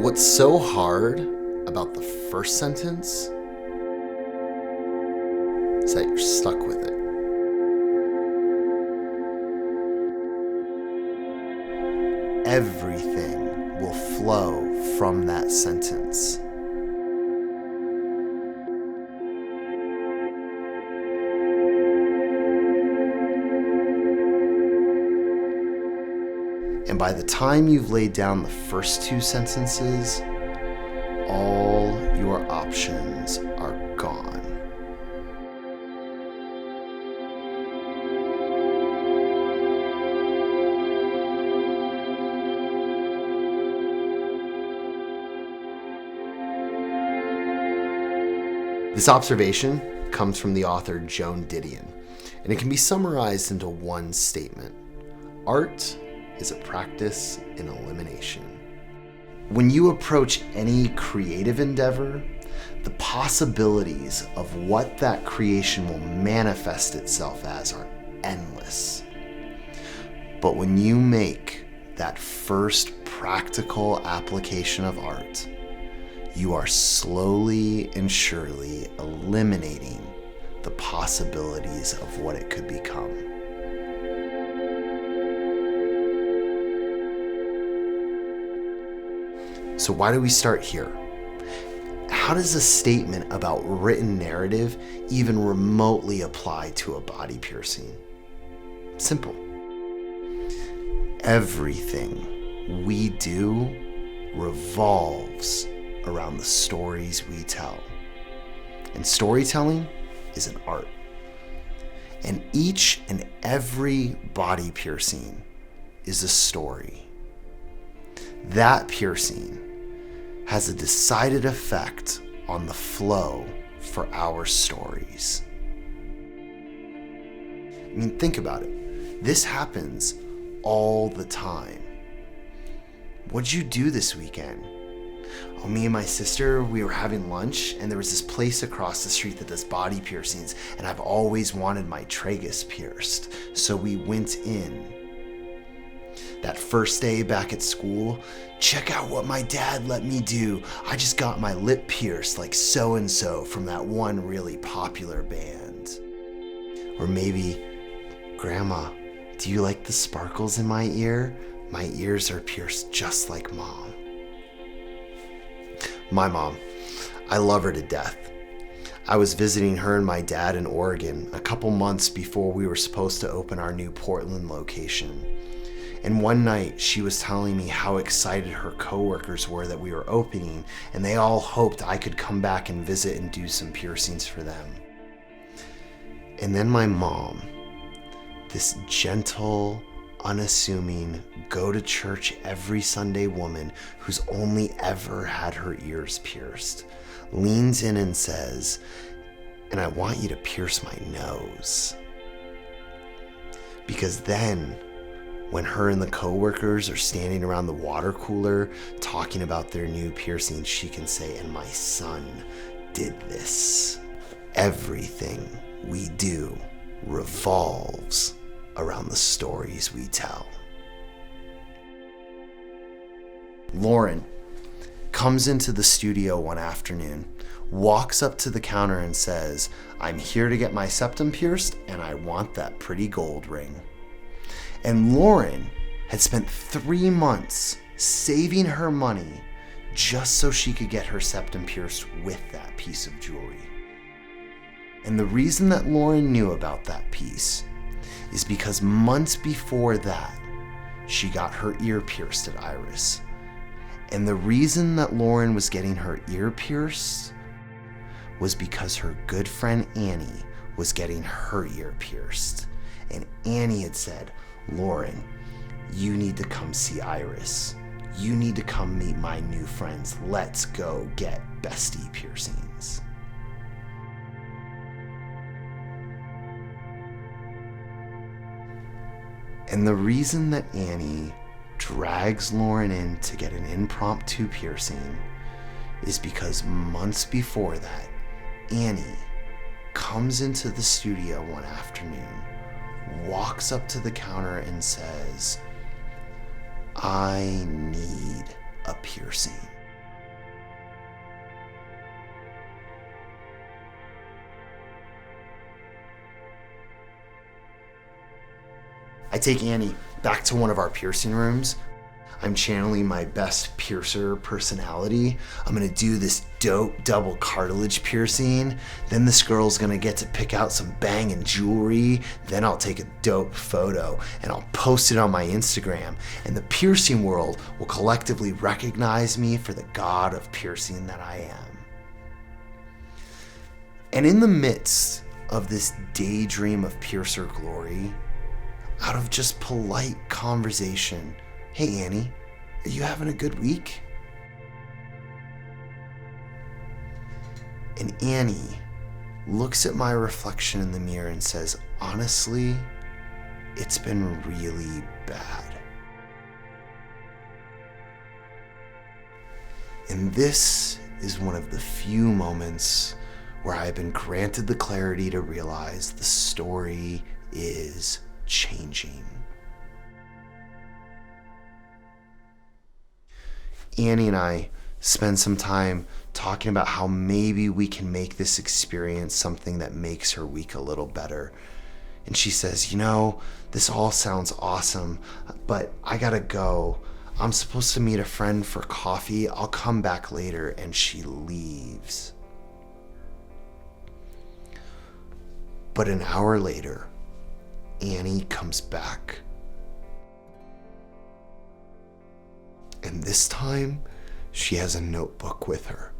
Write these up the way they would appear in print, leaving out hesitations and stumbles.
What's so hard about the first sentence is that you're stuck with it. Everything will flow from that sentence. And by the time you've laid down the first two sentences, all your options are gone. This observation comes from the author Joan Didion, and it can be summarized into one statement. Art is a practice in elimination. When you approach any creative endeavor, the possibilities of what that creation will manifest itself as are endless. But when you make that first practical application of art, you are slowly and surely eliminating the possibilities of what it could become. So why do we start here? How does a statement about written narrative even remotely apply to a body piercing? Simple. Everything we do revolves around the stories we tell. And storytelling is an art. And each and every body piercing is a story. That piercing has a decided effect on the flow for our stories. I mean, think about it. This happens all the time. What'd you do this weekend? Oh, me and my sister, we were having lunch, and there was this place across the street that does body piercings, and I've always wanted my tragus pierced, so we went in. That first day back at school, check out what my dad let me do. I just got my lip pierced like so-and-so from that one really popular band. Or maybe, Grandma, do you like the sparkles in my ear? My ears are pierced just like Mom. My mom, I love her to death. I was visiting her and my dad in Oregon a couple months before we were supposed to open our new Portland location. And one night she was telling me how excited her coworkers were that we were opening, and they all hoped I could come back and visit and do some piercings for them. And then my mom, this gentle, unassuming, go to church every Sunday woman who's only ever had her ears pierced, leans in and says, "And I want you to pierce my nose." Because then, when her and the coworkers are standing around the water cooler talking about their new piercings, she can say, "And my son did this." Everything we do revolves around the stories we tell. Lauren comes into the studio one afternoon, walks up to the counter and says, "I'm here to get my septum pierced, and I want that pretty gold ring." And Lauren had spent 3 months saving her money just so she could get her septum pierced with that piece of jewelry. And the reason that Lauren knew about that piece is because months before that, she got her ear pierced at Iris. And the reason that Lauren was getting her ear pierced was because her good friend Annie was getting her ear pierced. And Annie had said, "Lauren, you need to come see Iris. You need to come meet my new friends. Let's go get bestie piercings." And the reason that Annie drags Lauren in to get an impromptu piercing is because months before that, Annie comes into the studio one afternoon, walks up to the counter and says, "I need a piercing." I take Annie back to one of our piercing rooms. I'm channeling my best piercer personality. I'm gonna do this dope double cartilage piercing. Then this girl's gonna get to pick out some banging jewelry. Then I'll take a dope photo and I'll post it on my Instagram. And the piercing world will collectively recognize me for the god of piercing that I am. And in the midst of this daydream of piercer glory, out of just polite conversation, "Hey Annie, are you having a good week?" And Annie looks at my reflection in the mirror and says, "Honestly, it's been really bad." And this is one of the few moments where I've been granted the clarity to realize the story is changing. Annie and I spend some time talking about how maybe we can make this experience something that makes her week a little better. And she says, this all sounds awesome, but I gotta go. I'm supposed to meet a friend for coffee. I'll come back later. And she leaves. But an hour later, Annie comes back. And this time, she has a notebook with her.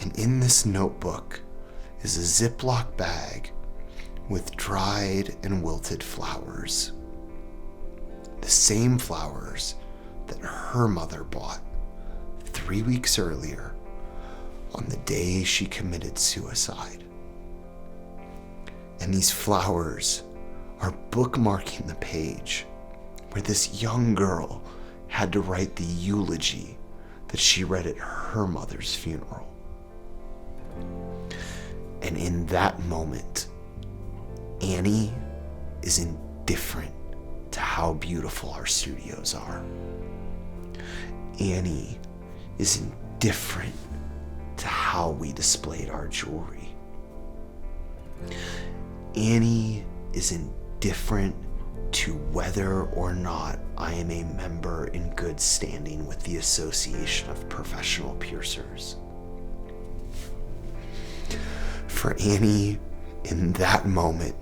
And in this notebook is a Ziploc bag with dried and wilted flowers. The same flowers that her mother bought 3 weeks earlier on the day she committed suicide. And these flowers are bookmarking the page where this young girl had to write the eulogy that she read at her mother's funeral. And in that moment, Annie is indifferent to how beautiful our studios are. Annie is indifferent to how we displayed our jewelry. Annie is indifferent to whether or not I am a member in good standing with the Association of Professional Piercers. For Annie, in that moment,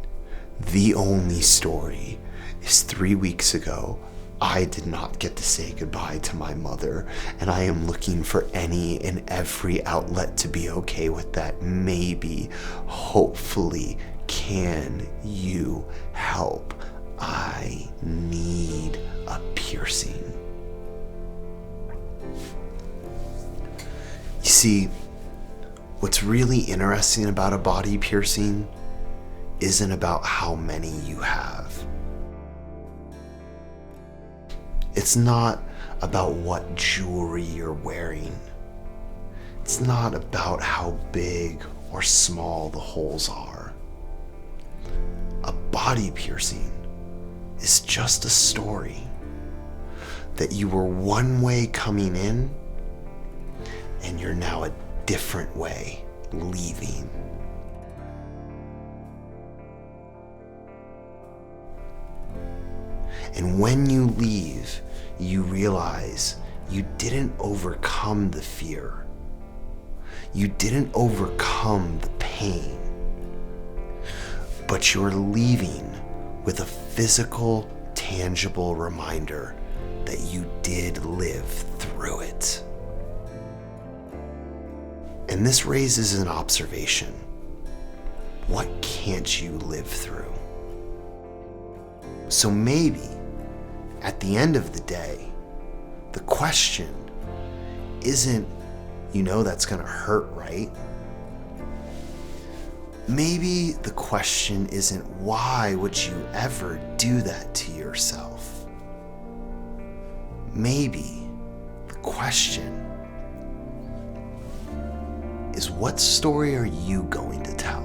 the only story is 3 weeks ago, I did not get to say goodbye to my mother, and I am looking for any and every outlet to be okay with that. Maybe, hopefully, can you help? I need a piercing. You see, what's really interesting about a body piercing isn't about how many you have. It's not about what jewelry you're wearing. It's not about how big or small the holes are. A body piercing is just a story that you were one way coming in and you're now a different way leaving. And when you leave, you realize you didn't overcome the fear. You didn't overcome the pain. But you're leaving with a physical, tangible reminder that you did live through it. And this raises an observation. What can't you live through? So maybe, at the end of the day, the question isn't, that's gonna hurt, right? Maybe the question isn't, why would you ever do that to yourself? Maybe the question is, what story are you going to tell?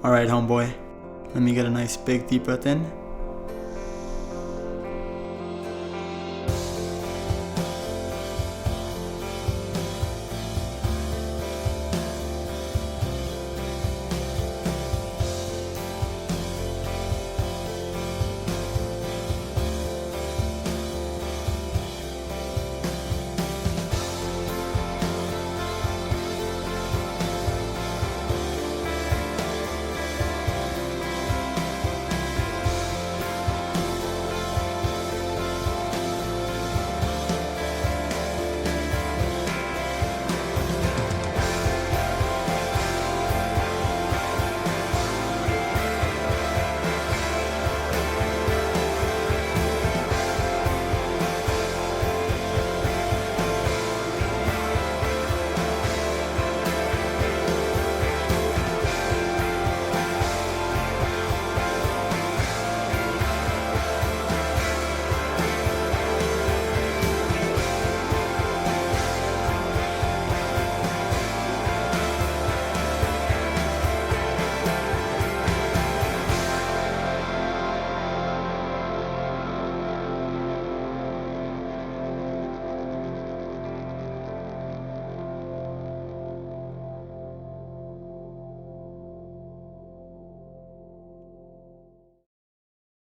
All right, homeboy. Let me get a nice big deep breath in.